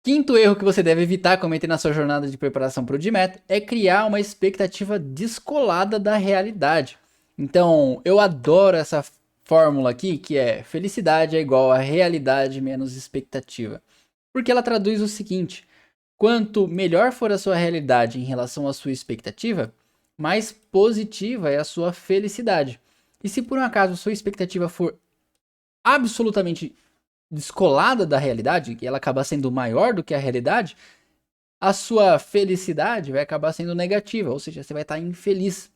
Quinto erro que você deve evitar cometer na sua jornada de preparação para o DMAT é criar uma expectativa descolada da realidade. Então, eu adoro essa fórmula aqui, que é felicidade é igual a realidade menos expectativa. Porque ela traduz o seguinte: quanto melhor for a sua realidade em relação à sua expectativa, mais positiva é a sua felicidade. E se por um acaso a sua expectativa for absolutamente descolada da realidade, e ela acaba sendo maior do que a realidade, a sua felicidade vai acabar sendo negativa, ou seja, você vai estar infeliz.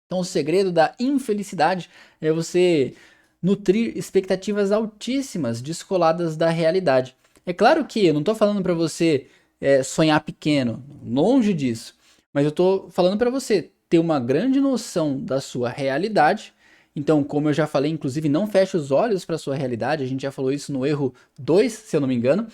Então, o segredo da infelicidade é você nutrir expectativas altíssimas, descoladas da realidade. É claro que eu não estou falando para você sonhar pequeno, longe disso, mas eu estou falando para você ter uma grande noção da sua realidade. Então, como eu já falei, inclusive, não feche os olhos para a sua realidade, a gente já falou isso no erro 2, se eu não me engano.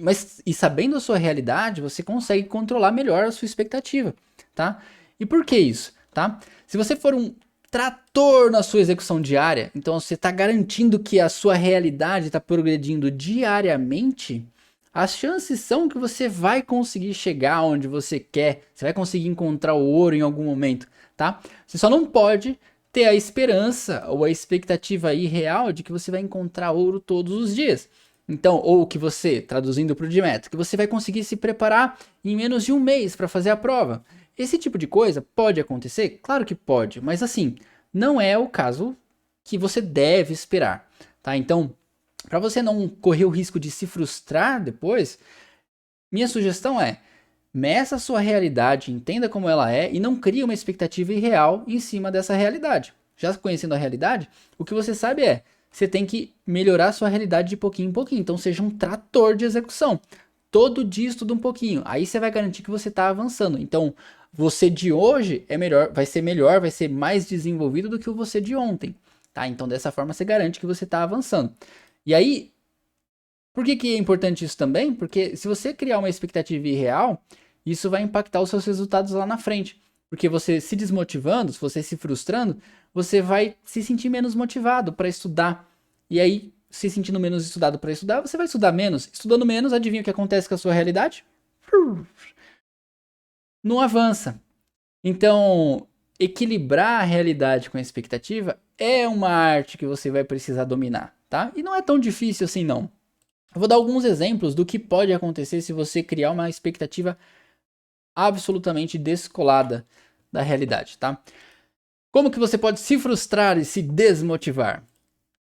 Mas e sabendo a sua realidade, você consegue controlar melhor a sua expectativa, tá? E por que isso, tá? Se você for um trator na sua execução diária, então você está garantindo que a sua realidade está progredindo diariamente, as chances são que você vai conseguir chegar onde você quer, você vai conseguir encontrar o ouro em algum momento, tá? Você só não pode ter a esperança ou a expectativa irreal de que você vai encontrar ouro todos os dias. Então, ou que você, traduzindo para o Dimetro, que você vai conseguir se preparar em menos de um mês para fazer a prova. Esse tipo de coisa pode acontecer? Claro que pode, mas assim, não é o caso que você deve esperar, tá? Então, para você não correr o risco de se frustrar depois, minha sugestão é: meça a sua realidade, entenda como ela é e não crie uma expectativa irreal em cima dessa realidade. Já conhecendo a realidade, o que você sabe é: você tem que melhorar a sua realidade de pouquinho em pouquinho. Então seja um trator de execução. Todo dia estuda um pouquinho. Aí você vai garantir que você está avançando. Então, você de hoje é melhor, vai ser mais desenvolvido do que o você de ontem. Tá? Então, dessa forma, você garante que você está avançando. E aí, por que é importante isso também? Porque se você criar uma expectativa irreal, isso vai impactar os seus resultados lá na frente. Porque você se desmotivando, se você se frustrando, você vai se sentir menos motivado para estudar. E aí, se sentindo menos estudado para estudar, você vai estudar menos. Estudando menos, adivinha o que acontece com a sua realidade? Não avança. Então, equilibrar a realidade com a expectativa é uma arte que você vai precisar dominar, tá? E não é tão difícil assim, não. Eu vou dar alguns exemplos do que pode acontecer se você criar uma expectativa absolutamente descolada da realidade, tá? Como que você pode se frustrar e se desmotivar?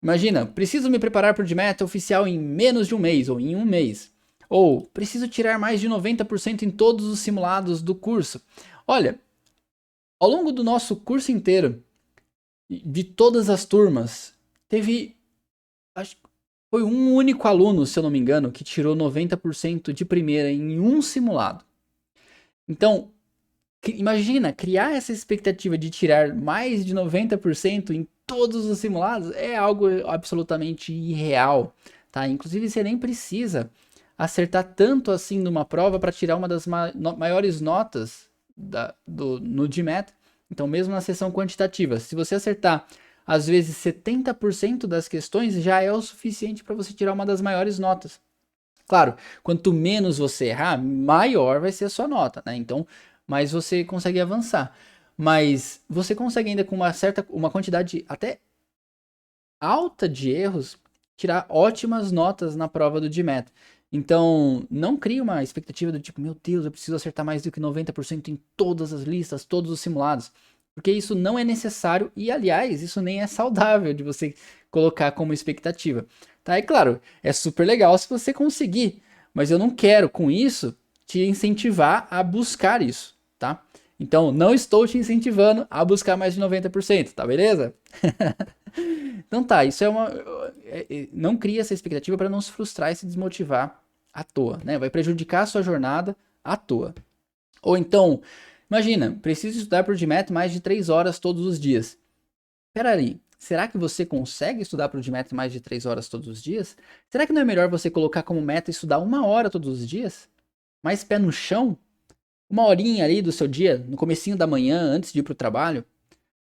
Imagina, preciso me preparar para o DMAT oficial em menos de um mês ou em um mês. Ou preciso tirar mais de 90% em todos os simulados do curso. Olha, ao longo do nosso curso inteiro, de todas as turmas, teve, acho que foi um único aluno, se eu não me engano, que tirou 90% de primeira em um simulado. Então, imagina, criar essa expectativa de tirar mais de 90% em todos os simulados é algo absolutamente irreal, tá? Inclusive, você nem precisa acertar tanto assim numa prova para tirar uma das maiores notas no GMAT. Então, mesmo na seção quantitativa, se você acertar às vezes 70% das questões, já é o suficiente para você tirar uma das maiores notas. Claro, quanto menos você errar, maior vai ser a sua nota, né? Então, mais você consegue avançar. Mas você consegue ainda com uma quantidade até alta de erros, tirar ótimas notas na prova do GMAT. Então, não crie uma expectativa do tipo, meu Deus, eu preciso acertar mais do que 90% em todas as listas, todos os simulados. Porque isso não é necessário e, aliás, isso nem é saudável de você colocar como expectativa. Tá? É claro, é super legal se você conseguir, mas eu não quero com isso te incentivar a buscar isso, tá? Então, não estou te incentivando a buscar mais de 90%, tá beleza? Então tá, isso é uma. Não cria essa expectativa para não se frustrar e se desmotivar à toa, né? Vai prejudicar a sua jornada à toa. Ou então, imagina, preciso estudar para o GMAT mais de 3 horas todos os dias. Pera aí, será que você consegue estudar para o GMAT mais de 3 horas todos os dias? Será que não é melhor você colocar como meta estudar 1 hora todos os dias? Mais pé no chão? 1 horinha ali do seu dia, no comecinho da manhã, antes de ir para o trabalho?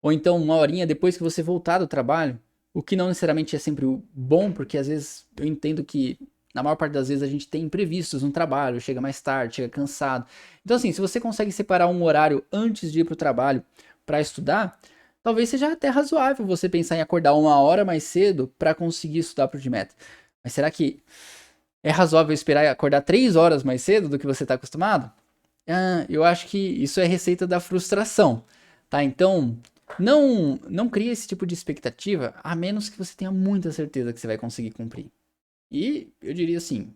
Ou então 1 horinha depois que você voltar do trabalho, o que não necessariamente é sempre bom, porque às vezes eu entendo que Na maior parte das vezes a gente tem imprevistos no trabalho, chega mais tarde, chega cansado. Então assim, se você consegue separar um horário antes de ir para o trabalho para estudar, talvez seja até razoável você pensar em acordar 1 hora mais cedo para conseguir estudar para o GMAT. Mas será que é razoável esperar acordar 3 horas mais cedo do que você está acostumado? Eu acho que isso é receita da frustração, tá? Então, não crie esse tipo de expectativa, a menos que você tenha muita certeza que você vai conseguir cumprir. E eu diria assim,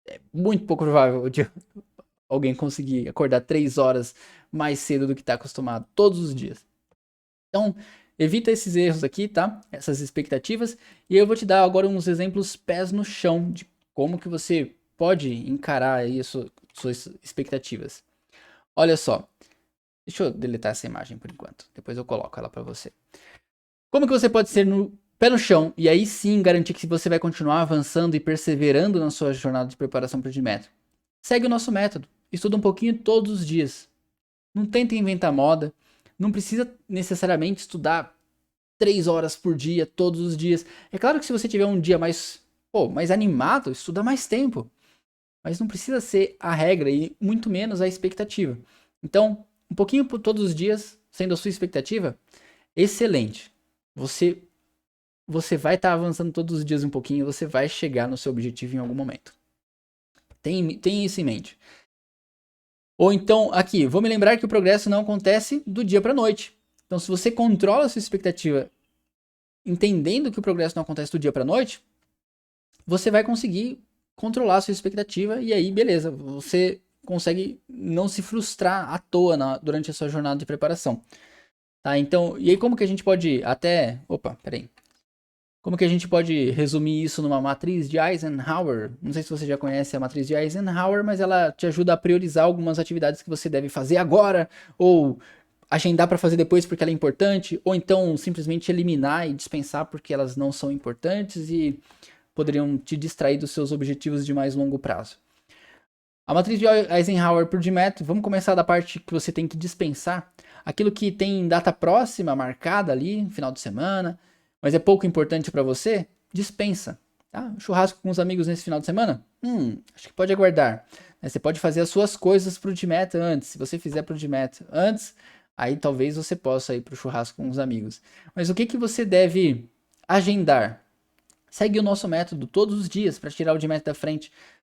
é muito pouco provável de alguém conseguir acordar 3 horas mais cedo do que está acostumado todos os dias. Então, evita esses erros aqui, tá? Essas expectativas. E eu vou te dar agora uns exemplos pés no chão de como que você pode encarar aí suas expectativas. Olha só. Deixa eu deletar essa imagem por enquanto. Depois eu coloco ela para você. Como que você pode ser no pé no chão e aí sim garantir que você vai continuar avançando e perseverando na sua jornada de preparação para o GMAT? Segue o nosso método. Estuda um pouquinho todos os dias. Não tenta inventar moda. Não precisa necessariamente estudar 3 horas por dia, todos os dias. É claro que se você tiver um dia mais animado, estuda mais tempo. Mas não precisa ser a regra e muito menos a expectativa. Então, um pouquinho por todos os dias, sendo a sua expectativa, excelente. Você vai estar avançando todos os dias um pouquinho, você vai chegar no seu objetivo em algum momento. Tem isso em mente. Ou então, aqui, vou me lembrar que o progresso não acontece do dia para a noite. Então, se você controla a sua expectativa, entendendo que o progresso não acontece do dia para a noite, você vai conseguir controlar a sua expectativa e aí, beleza, você consegue não se frustrar à toa durante a sua jornada de preparação. Tá? Então, e aí como que a gente pode Como que a gente pode resumir isso numa matriz de Eisenhower? Não sei se você já conhece a matriz de Eisenhower, mas ela te ajuda a priorizar algumas atividades que você deve fazer agora, ou agendar para fazer depois porque ela é importante, ou então simplesmente eliminar e dispensar porque elas não são importantes e poderiam te distrair dos seus objetivos de mais longo prazo. A matriz de Eisenhower por GMAT, vamos começar da parte que você tem que dispensar. Aquilo que tem data próxima marcada ali, final de semana, mas é pouco importante para você, dispensa. Tá? Churrasco com os amigos nesse final de semana? Acho que pode aguardar. Você pode fazer as suas coisas pro GMAT antes. Se você fizer pro GMAT antes, aí talvez você possa ir pro churrasco com os amigos. Mas o que você deve agendar? Segue o nosso método todos os dias para tirar o GMAT da frente.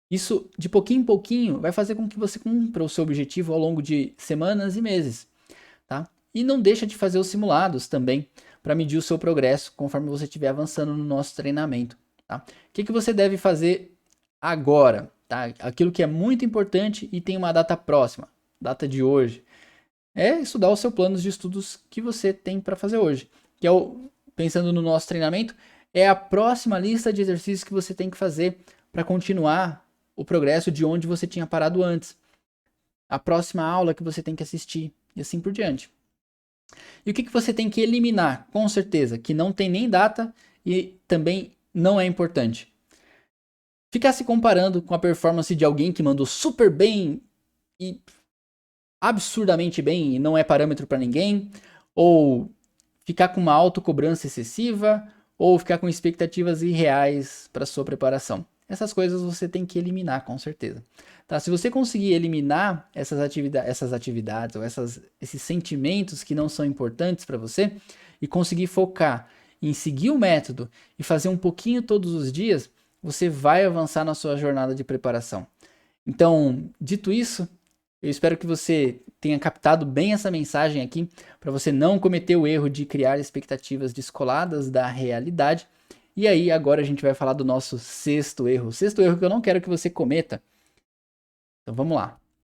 Isso, de pouquinho em pouquinho, vai fazer com que você cumpra o seu objetivo ao longo de semanas e meses. Tá? E não deixa de fazer os simulados também, para medir o seu progresso conforme você estiver avançando no nosso treinamento. Tá? O que você deve fazer agora? Tá? Aquilo que é muito importante e tem uma data próxima, data de hoje, é estudar o seu plano de estudos que você tem para fazer hoje. Que é pensando no nosso treinamento, é a próxima lista de exercícios que você tem que fazer para continuar o progresso de onde você tinha parado antes. A próxima aula que você tem que assistir e assim por diante. E o que você tem que eliminar? Com certeza, que não tem nem data e também não é importante. Ficar se comparando com a performance de alguém que mandou super bem e absurdamente bem e não é parâmetro para ninguém, ou ficar com uma autocobrança excessiva, ou ficar com expectativas irreais para sua preparação. Essas coisas você tem que eliminar, com certeza. Tá? Se você conseguir eliminar essas atividades ou esses sentimentos que não são importantes para você e conseguir focar em seguir o método e fazer um pouquinho todos os dias, você vai avançar na sua jornada de preparação. Então, dito isso, eu espero que você tenha captado bem essa mensagem aqui para você não cometer o erro de criar expectativas descoladas da realidade. E aí, agora a gente vai falar do nosso sexto erro. O sexto erro que eu não quero que você cometa. Então vamos lá.